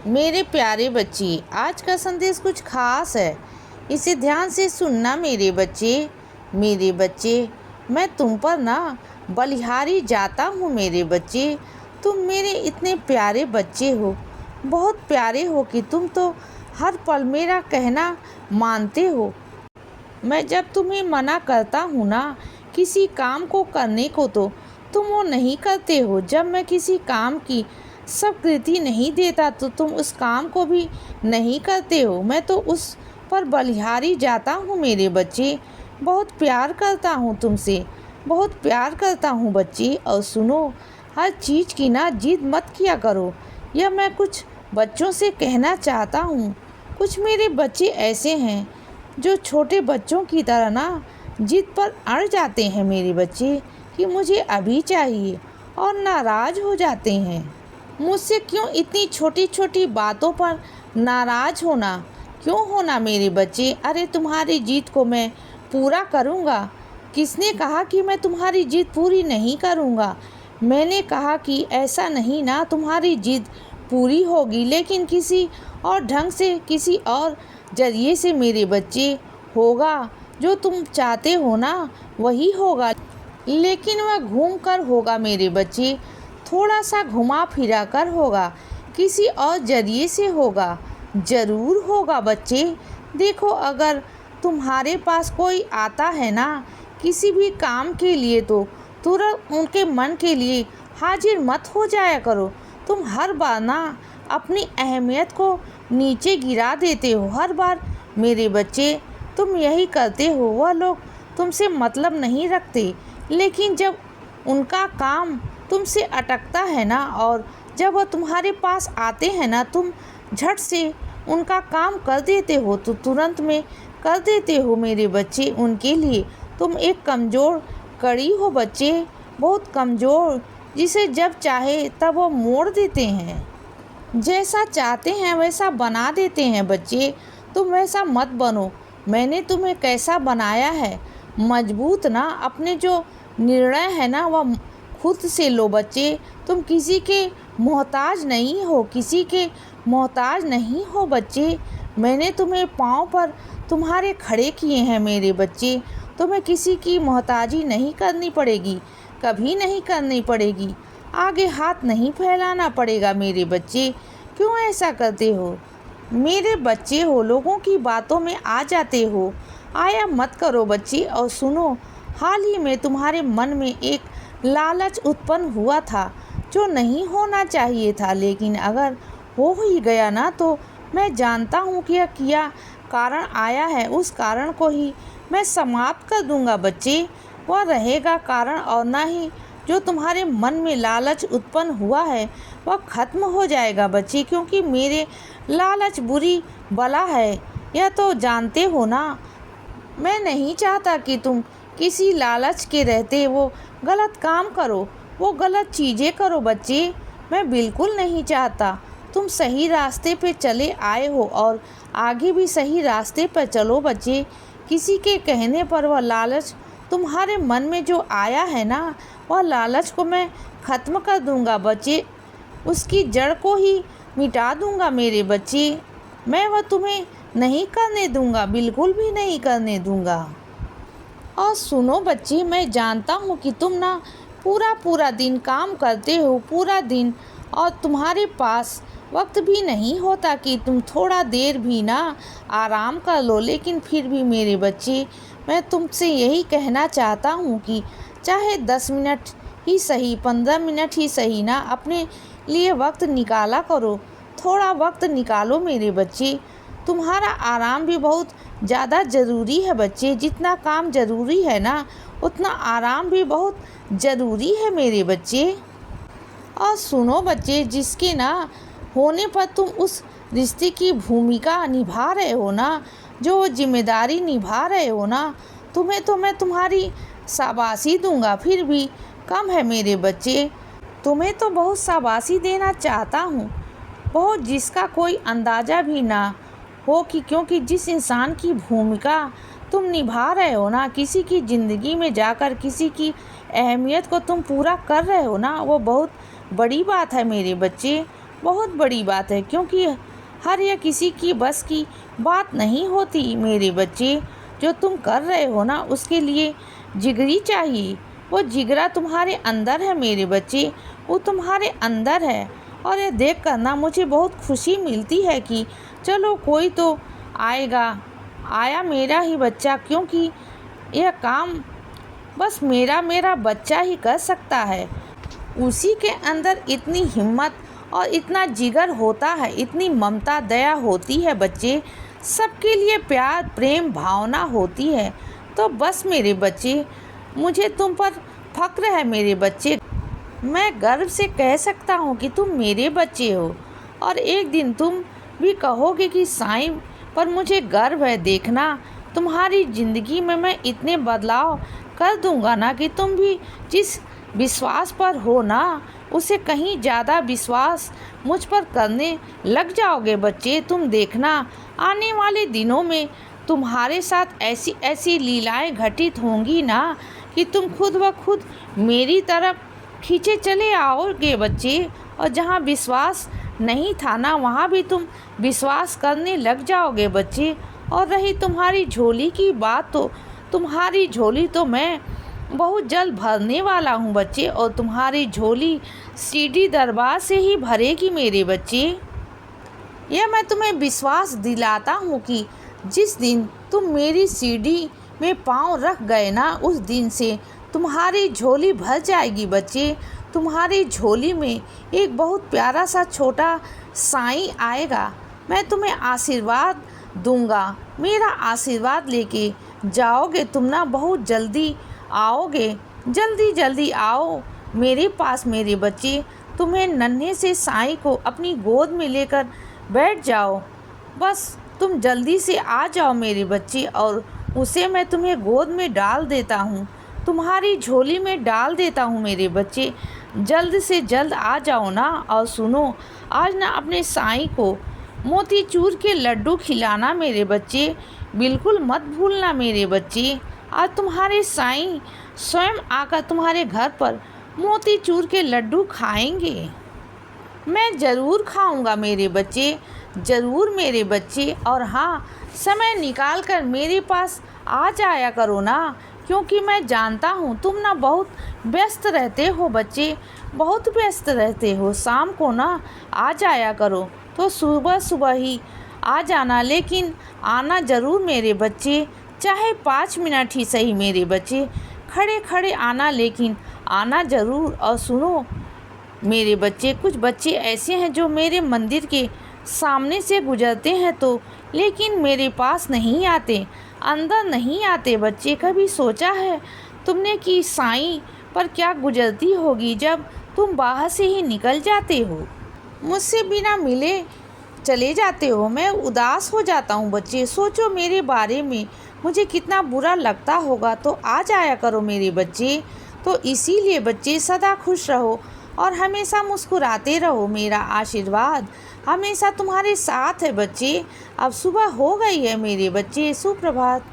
मेरे प्यारे बच्चे, आज का संदेश कुछ खास है। इसे ध्यान से सुनना मेरे बच्चे। मेरे बच्चे, मैं तुम पर ना बलिहारी जाता हूँ मेरे बच्चे। तुम मेरे इतने प्यारे बच्चे हो, बहुत प्यारे हो कि तुम तो हर पल मेरा कहना मानते हो। मैं जब तुम्हें मना करता हूँ ना किसी काम को करने को, तो तुम वो नहीं करते हो। जब मैं किसी काम की स्वीकृति नहीं देता तो तुम उस काम को भी नहीं करते हो। मैं तो उस पर बलिहारी जाता हूँ मेरे बच्चे। बहुत प्यार करता हूँ तुमसे, बहुत प्यार करता हूँ बच्चे। और सुनो, हर चीज़ की ना जिद मत किया करो। यह मैं कुछ बच्चों से कहना चाहता हूँ। कुछ मेरे बच्चे ऐसे हैं जो छोटे बच्चों की तरह ना जिद पर अड़ जाते हैं मेरे बच्चे कि मुझे अभी चाहिए, और नाराज़ हो जाते हैं। मुझसे क्यों इतनी छोटी छोटी बातों पर नाराज़ होना, क्यों होना मेरे बच्चे? अरे तुम्हारी जिद को मैं पूरा करूँगा। किसने कहा कि मैं तुम्हारी जिद पूरी नहीं करूँगा? मैंने कहा कि ऐसा नहीं ना, तुम्हारी जिद पूरी होगी, लेकिन किसी और ढंग से, किसी और जरिए से मेरे बच्चे होगा। जो तुम चाहते हो ना वही होगा, लेकिन वह घूम कर होगा मेरे बच्चे। थोड़ा सा घुमा फिरा कर होगा, किसी और जरिए से होगा, ज़रूर होगा बच्चे। देखो, अगर तुम्हारे पास कोई आता है ना किसी भी काम के लिए, तो तुरंत उनके मन के लिए हाजिर मत हो जाया करो। तुम हर बार ना अपनी अहमियत को नीचे गिरा देते हो। हर बार मेरे बच्चे तुम यही करते हो। वह लोग तुमसे मतलब नहीं रखते, लेकिन जब उनका काम तुमसे अटकता है ना, और जब वह तुम्हारे पास आते हैं ना, तुम झट से उनका काम कर देते हो, तो तुरंत में कर देते हो मेरे बच्चे उनके लिए। तुम एक कमज़ोर कड़ी हो बच्चे, बहुत कमज़ोर, जिसे जब चाहे तब वो मोड़ देते हैं। जैसा चाहते हैं वैसा बना देते हैं बच्चे। तुम वैसा मत बनो। मैंने तुम्हें कैसा बनाया है, मजबूत ना। अपने जो निर्णय है ना वह खुद से लो बच्चे। तुम किसी के मोहताज नहीं हो, किसी के मोहताज नहीं हो बच्चे। मैंने तुम्हें पाँव पर तुम्हारे खड़े किए हैं मेरे बच्चे। तुम्हें किसी की मोहताजी नहीं करनी पड़ेगी, कभी नहीं करनी पड़ेगी। आगे हाथ नहीं फैलाना पड़ेगा मेरे बच्चे। क्यों ऐसा करते हो मेरे बच्चे? हो लोगों की बातों में आ जाते हो, आया मत करो बच्चे। और सुनो, हाल ही में तुम्हारे मन में एक लालच उत्पन्न हुआ था जो नहीं होना चाहिए था, लेकिन अगर हो ही गया ना, तो मैं जानता हूँ कि यह क्या कारण आया है। उस कारण को ही मैं समाप्त कर दूंगा बच्चे। वह रहेगा कारण, और ना ही जो तुम्हारे मन में लालच उत्पन्न हुआ है वह खत्म हो जाएगा बच्चे। क्योंकि मेरे लालच बुरी बला है, यह तो जानते हो ना। मैं नहीं चाहता कि तुम किसी लालच के रहते वो गलत काम करो, वो गलत चीज़ें करो बच्चे। मैं बिल्कुल नहीं चाहता। तुम सही रास्ते पे चले आए हो, और आगे भी सही रास्ते पर चलो बच्चे। किसी के कहने पर वह लालच तुम्हारे मन में जो आया है ना, वह लालच को मैं ख़त्म कर दूंगा बच्चे। उसकी जड़ को ही मिटा दूंगा मेरे बच्चे। मैं वह तुम्हें नहीं करने दूंगा, बिल्कुल भी नहीं करने दूंगा। और सुनो बच्चे, मैं जानता हूँ कि तुम ना पूरा पूरा दिन काम करते हो, पूरा दिन, और तुम्हारे पास वक्त भी नहीं होता कि तुम थोड़ा देर भी ना आराम कर लो। लेकिन फिर भी मेरे बच्चे, मैं तुमसे यही कहना चाहता हूँ कि चाहे 10 मिनट ही सही, 15 मिनट ही सही ना, अपने लिए वक्त निकाला करो। थोड़ा वक्त निकालो मेरे बच्चे। तुम्हारा आराम भी बहुत ज़्यादा ज़रूरी है बच्चे। जितना काम ज़रूरी है ना, उतना आराम भी बहुत ज़रूरी है मेरे बच्चे। और सुनो बच्चे, जिसके ना होने पर तुम उस रिश्ते की भूमिका निभा रहे हो ना, जो जिम्मेदारी निभा रहे हो ना, तुम्हें तो मैं तुम्हारी शाबाशी दूंगा, फिर भी कम है मेरे बच्चे। तुम्हें तो बहुत शाबाशी देना चाहता हूँ, बहुत, जिसका कोई अंदाज़ा भी ना हो कि, क्योंकि जिस इंसान की भूमिका तुम निभा रहे हो ना, किसी की ज़िंदगी में जाकर किसी की अहमियत को तुम पूरा कर रहे हो ना, वो बहुत बड़ी बात है मेरे बच्चे। बहुत बड़ी बात है, क्योंकि हर या किसी की बस की बात नहीं होती मेरे बच्चे। जो तुम कर रहे हो ना, उसके लिए जिगरी चाहिए। वो जिगरा तुम्हारे अंदर है मेरे बच्चे, वो तुम्हारे अंदर है। और ये देख कर ना मुझे बहुत खुशी मिलती है कि चलो कोई तो आया मेरा ही बच्चा, क्योंकि यह काम बस मेरा बच्चा ही कर सकता है। उसी के अंदर इतनी हिम्मत और इतना जिगर होता है, इतनी ममता दया होती है बच्चे, सबके लिए प्यार प्रेम भावना होती है। तो बस मेरे बच्चे, मुझे तुम पर फक्र है मेरे बच्चे। मैं गर्व से कह सकता हूँ कि तुम मेरे बच्चे हो, और एक दिन तुम भी कहोगे कि साईं पर मुझे गर्व है। देखना, तुम्हारी ज़िंदगी में मैं इतने बदलाव कर दूंगा ना कि तुम भी जिस विश्वास पर हो ना, उसे कहीं ज़्यादा विश्वास मुझ पर करने लग जाओगे बच्चे। तुम देखना, आने वाले दिनों में तुम्हारे साथ ऐसी ऐसी लीलाएं घटित होंगी ना कि तुम खुद ब खुद मेरी तरफ खींचे चले आओगे बच्चे। और जहाँ विश्वास नहीं था ना, वहाँ भी तुम विश्वास करने लग जाओगे बच्चे। और रही तुम्हारी झोली की बात, तो तुम्हारी झोली तो मैं बहुत जल्द भरने वाला हूँ बच्चे, और तुम्हारी झोली सीढ़ी दरबार से ही भरेगी मेरे बच्चे। यह मैं तुम्हें विश्वास दिलाता हूँ कि जिस दिन तुम मेरी सीढ़ी में पाँव रख गए ना, उस दिन से तुम्हारी झोली भर जाएगी बच्चे। तुम्हारी झोली में एक बहुत प्यारा सा छोटा साईं आएगा। मैं तुम्हें आशीर्वाद दूंगा, मेरा आशीर्वाद लेके जाओगे तुम ना, बहुत जल्दी आओगे। जल्दी जल्दी आओ मेरे पास मेरे बच्चे। तुम्हें नन्हे से साईं को अपनी गोद में लेकर बैठ जाओ। बस तुम जल्दी से आ जाओ मेरे बच्चे, और उसे मैं तुम्हें गोद में डाल देता हूँ, तुम्हारी झोली में डाल देता हूँ मेरे बच्चे। जल्द से जल्द आ जाओ ना। और सुनो, आज ना अपने साईं को मोतीचूर के लड्डू खिलाना मेरे बच्चे, बिल्कुल मत भूलना मेरे बच्चे। आज तुम्हारे साईं स्वयं आकर तुम्हारे घर पर मोतीचूर के लड्डू खाएंगे। मैं ज़रूर खाऊंगा मेरे बच्चे, ज़रूर मेरे बच्चे। और हाँ, समय निकाल कर मेरे पास आ जाया करो ना, क्योंकि मैं जानता हूँ तुम ना बहुत व्यस्त रहते हो बच्चे, बहुत व्यस्त रहते हो। शाम को ना आ जाया करो, तो सुबह सुबह ही आ जाना, लेकिन आना ज़रूर मेरे बच्चे, चाहे 5 मिनट ही सही मेरे बच्चे, खड़े खड़े आना, लेकिन आना ज़रूर। और सुनो मेरे बच्चे, कुछ बच्चे ऐसे हैं जो मेरे मंदिर के सामने से गुजरते हैं तो, लेकिन मेरे पास नहीं आते, अंदर नहीं आते बच्चे। कभी सोचा है तुमने कि साईं पर क्या गुजरती होगी जब तुम बाहर से ही निकल जाते हो, मुझसे बिना मिले चले जाते हो? मैं उदास हो जाता हूँ बच्चे। सोचो मेरे बारे में मुझे कितना बुरा लगता होगा। तो आ जाया करो मेरे बच्चे। तो इसीलिए बच्चे, सदा खुश रहो और हमेशा मुस्कुराते रहो। मेरा आशीर्वाद हमेशा तुम्हारे साथ है बच्चे। अब सुबह हो गई है मेरे बच्चे, सुप्रभात।